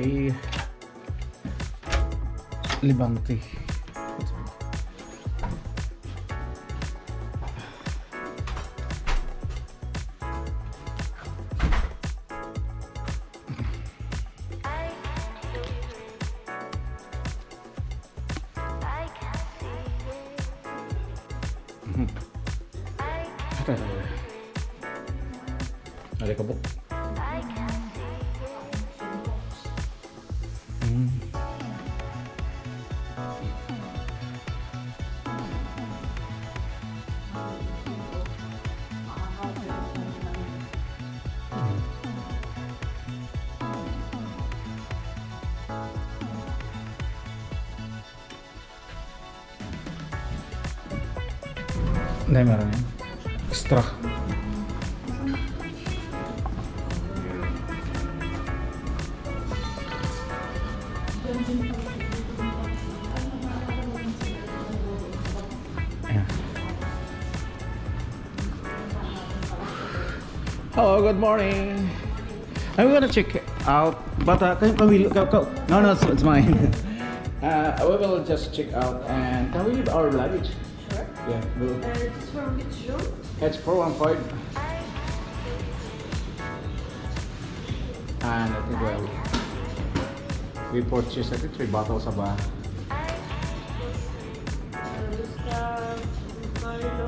ay Libante. Ada kabuk. Hindi, meron yan. Extra. Ayan. Hello, good morning. I'm gonna check out, but can we go? No, it's mine. We will just check out, and can we leave our luggage? Sure. Yeah, we'll. It's from which room? It's 415. And I think we purchased, I think, 3 bottles of Just Marilo.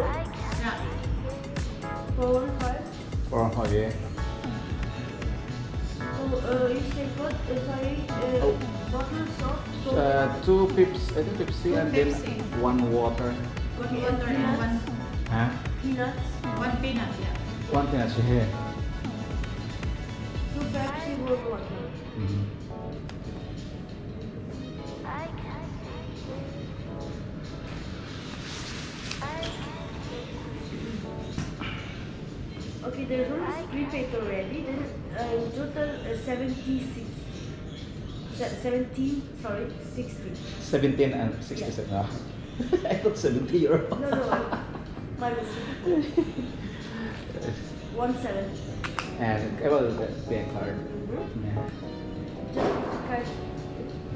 Yeah. 415. 415, yeah. So you say what? Sorry, bottles of 2 Pips, I think Pepsi, and then Pepsi. 1 water. One water and one Huh? peanuts. one peanut, yeah. 1 peanut here. 2 Pepsi, 1 water. Okay, there's only prepaid already. Then in total 76. 17, sorry, 60. 17 and 67. Yeah. I thought 70 euro. No. Minus 17. And I will pay a card. Yeah. Just card.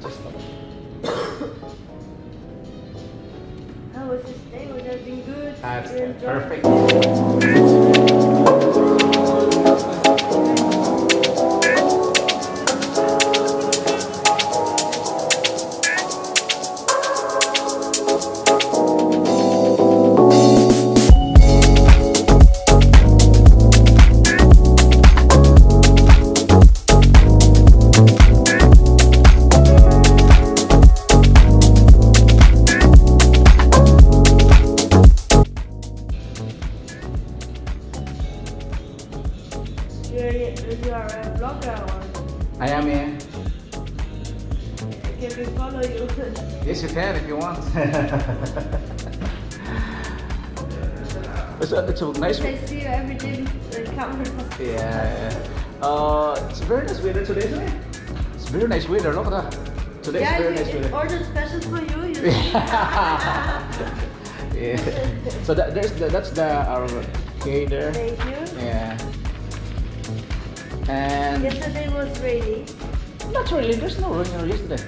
Just How was this day? Was everything good? That's You enjoyed? perfect. You are a blogger or I am here. can we follow you? Yes, you can if you want. It's a nice. I see you every day with the camera. Yeah. It's very nice weather today, isn't it? It's very nice weather. Look at that. Today's Yeah, very nice it's weather. ordered special for you. You Yeah. So that's the our arcade there. Thank you. Yeah. And Yesterday was rainy. not really. There's no rain yesterday.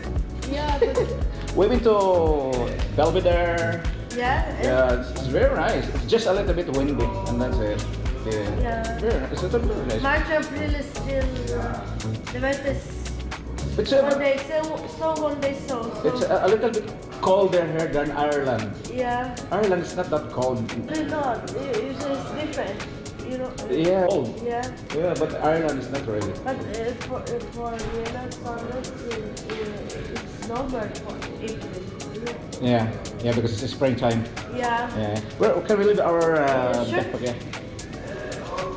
Yeah, but We went to Belvedere. yeah. Yeah, it's very nice. It's just a little bit windy, and that's it. Yeah. Yeah. Very nice. It's very nice. March, April is still the weather is It's one day so one day so. it's a little bit colder here than Ireland. Yeah. Ireland is not that cold. Really not. It's different. You know. Yeah. Cold. Yeah. Yeah, but Ireland is not really. But for Vienna, it's normal for April. Yeah. Yeah, because it's springtime. Yeah. Yeah. Where can we leave our Sure. backpack? Yeah.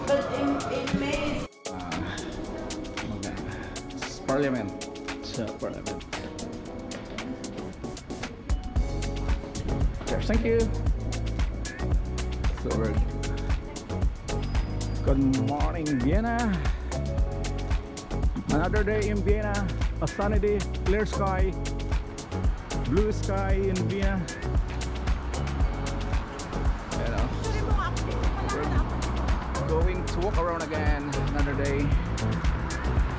But in May. Okay. It's Parliament. Parliament. Okay, thank you. So we're good morning, Vienna. Another day in Vienna. A sunny day, clear sky, blue sky in Vienna. You know, we're going to walk around again. Another day.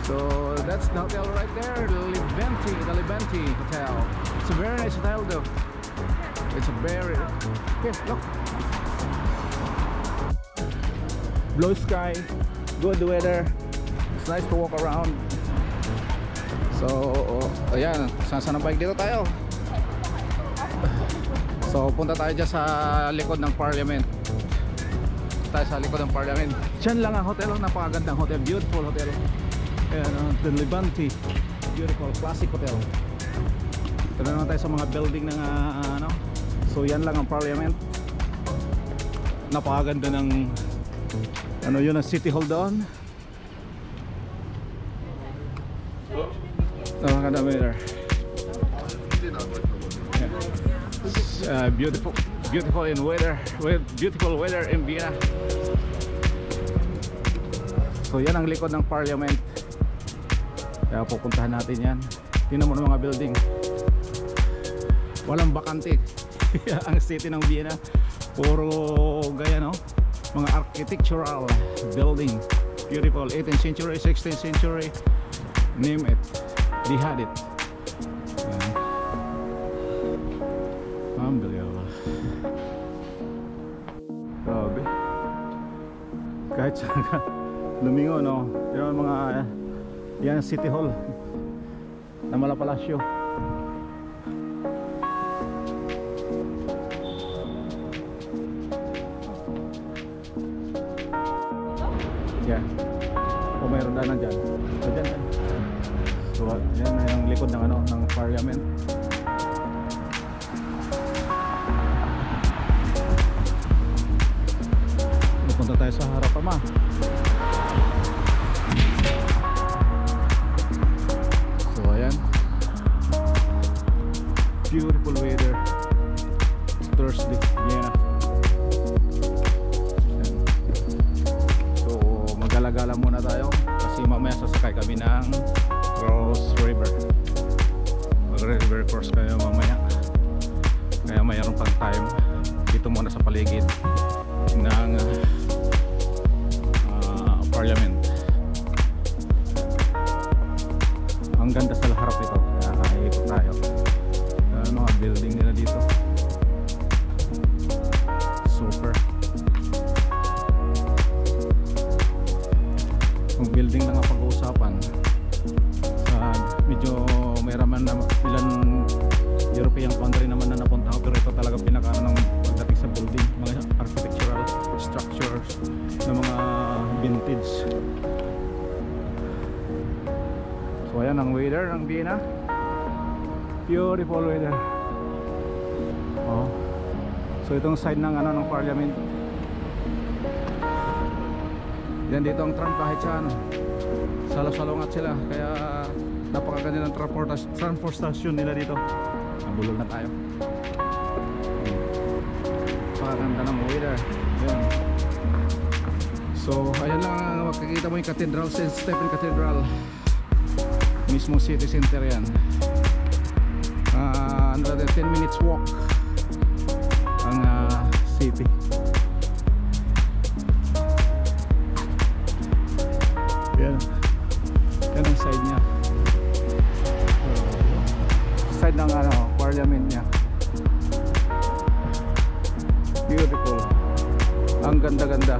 So that's the hotel right there, the Libenti Hotel. It's a very nice hotel though. It's a very, here, look. Blue sky, good weather. It's nice to walk around. So, ayan, saan ang bike dito tayo? So, punta tayo dyan sa likod ng Parliament. Tayo sa likod ng Parliament. Diyan lang ang hotel, napakagandang hotel, beautiful hotel. Ayan, the Libenti, beautiful, classic hotel. Ito na naman tayo sa mga building ng ano. So yan lang ang Parliament. Napakaganda ng ano yun, ang City Hall doon. Napakaganda weather. Beautiful in weather, beautiful weather in Vienna. So yan ang likod ng Parliament. Kaya pupuntahan natin yan. Tingnan mo ng mga building. Walang bakante. Ang city ng Vienna. Puro gaya, no? Mga architectural building. Beautiful. 18th century, 16th century. Name it. They had it. Unbelievable. Grabe. Kahit saan ka lumingo, no? Yan mga yan City Hall na Malapalasyo. Yan. O mayroon daanan dyan. So dyan. So yan na yung likod ng ano, ng Parliament. Punta tayo sa harap pa, ma. Beautiful weather. Thursday, Vienna. So magala-gala muna tayo kasi mamaya sasakay kami ng Cross River. Mag-river cross kayo mamaya. Kaya mayroon pang time dito muna sa paligid ng Parliament. Ang ganda sa harap nito. Kaya ikot tayo. Mga building nila dito. Super. Ang building na nga pag-uusapan sa medyo may raman na ilan European country naman na napunta ako, pero ito talaga pinaka ng pagdating sa building, mga architectural structures na mga vintage. So ayan ang weather ng Vienna. Beautiful weather. Oh. So itong side ng ano ng Parliament. Yan dito ang tram kahit saan. Salo-salungat sila. Kaya napakaganda ng transportasyon nila dito. Nabulol na tayo. Napakaganda ng weather. Yan. So ayan lang, makikita mo yung Cathedral, St. Stephen Cathedral. Mismo city center yan. Another 10 minutes walk ang city. Yan. Yan ang side niya. Side ng ano, Parliament niya. Beautiful. Ang ganda-ganda.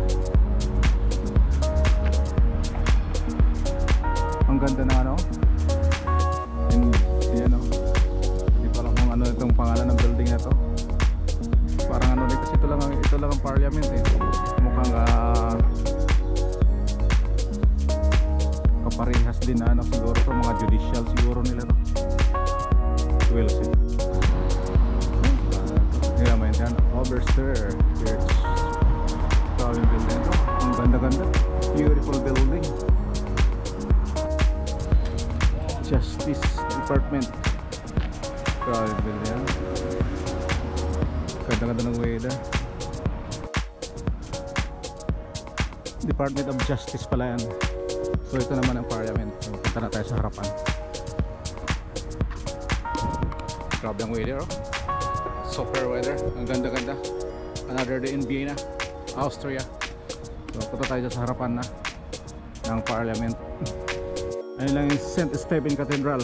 Ang ganda na ano. Yan o. Ano itong pangalan ng building na to, parang ano din kasi ito lang ang Parliament eh. Mukhang kaparehas din na ano, siguro to mga judicial siguro nila no. Well sila. Yeah, may yan Oberster Church. Tawag yung building to. Ang ganda-ganda. Beautiful building. Justice Department. Grabe yan. Ganda-ganda ng weather. Department of Justice pala yan. So ito naman ang Parliament. So, punta na tayo sa harapan. Grabe ang weather, oh. Super weather. Ang ganda-ganda. Another day in Vienna, Austria. So punta tayo sa harapan na ng Parliament. Ayun lang yung St. Stephen Cathedral,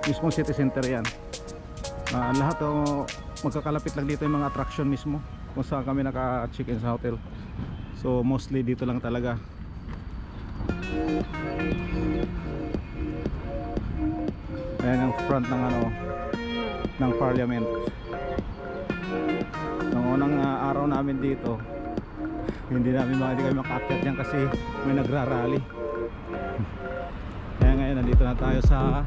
mismong city center yan. Lahat magkakalapit lang dito yung mga attraction mismo kung saan kami naka-check-in sa hotel. So mostly dito lang talaga. Ayan ang front ng ng Parliament. Nung unang araw namin dito, hindi kami makaakyat yan kasi may nagrarally. Kaya ngayon nandito na tayo sa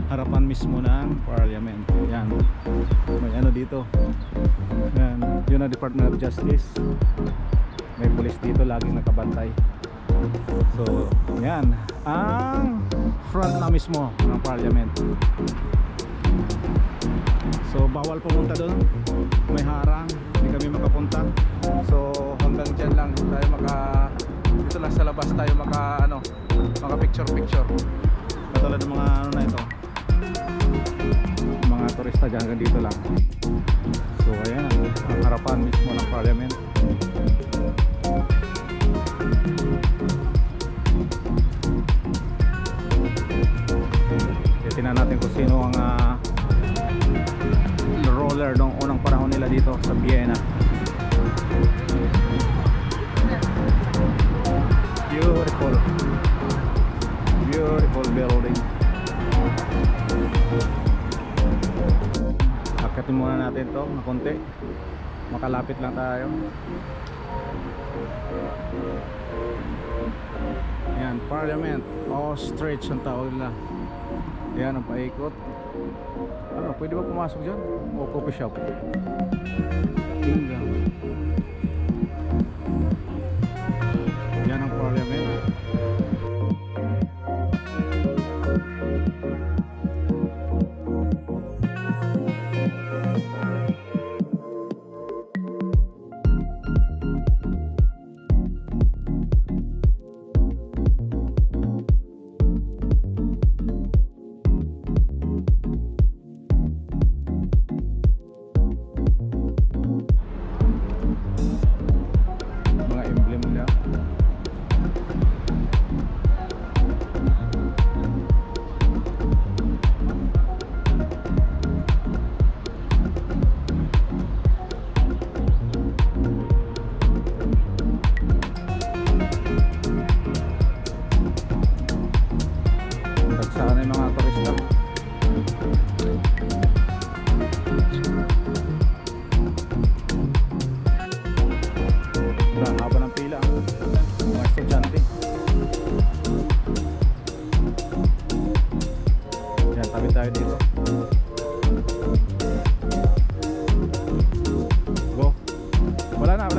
harapan mismo ng Parliament. Yan, may ano dito. Yan, yun ang Department of Justice. May police dito laging nakabantay. So yan ang front na mismo ng Parliament. So bawal pumunta doon, may harang, hindi kami makapunta. So hanggang dyan lang tayo dito lang sa labas tayo maka picture. Katulad ng mga na ito, mga turista dyan, hanggang dito lang. So ayan ang harapan mismo ng Parliament. Tingnan natin kung sino ang roller nung unang panahon nila dito sa Vienna. Beautiful building. Akitin muna natin to na konti, makalapit lang tayo. Yan, Parliament Ostrich ang tawag nila. Yan ang paikot. Ano, pwede ba pumasok dyan? O coffee shop? Yan ang Parliament. Sana yung mga turista. Haba ng pila mga estudyante. Yan, tabi tayo dito. Go. Wala na.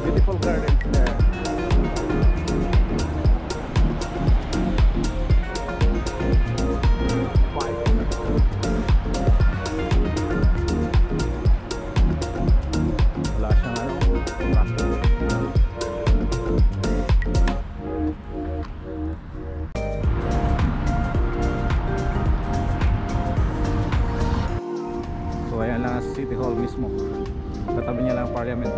Beautiful gardens there. So ayan lang ang City Hall mismo. Katabi niya lang ang Parliament.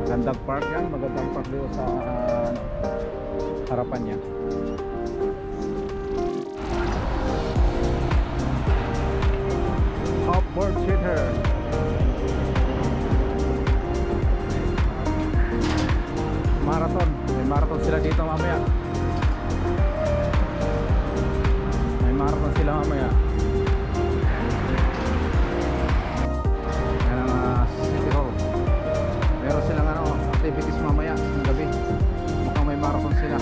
Magandang park yan. Magandang park dito sa harapan niya. Upward Theater. Marathon. May marathon sila dito mamaya. Marathon sila mamaya. Yan ang City Hall. Meron silang activities mamaya ng gabi. Mukhang may marathon sila.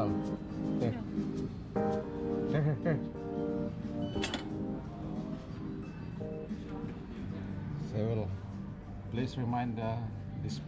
total. Here. Here. So, please remind this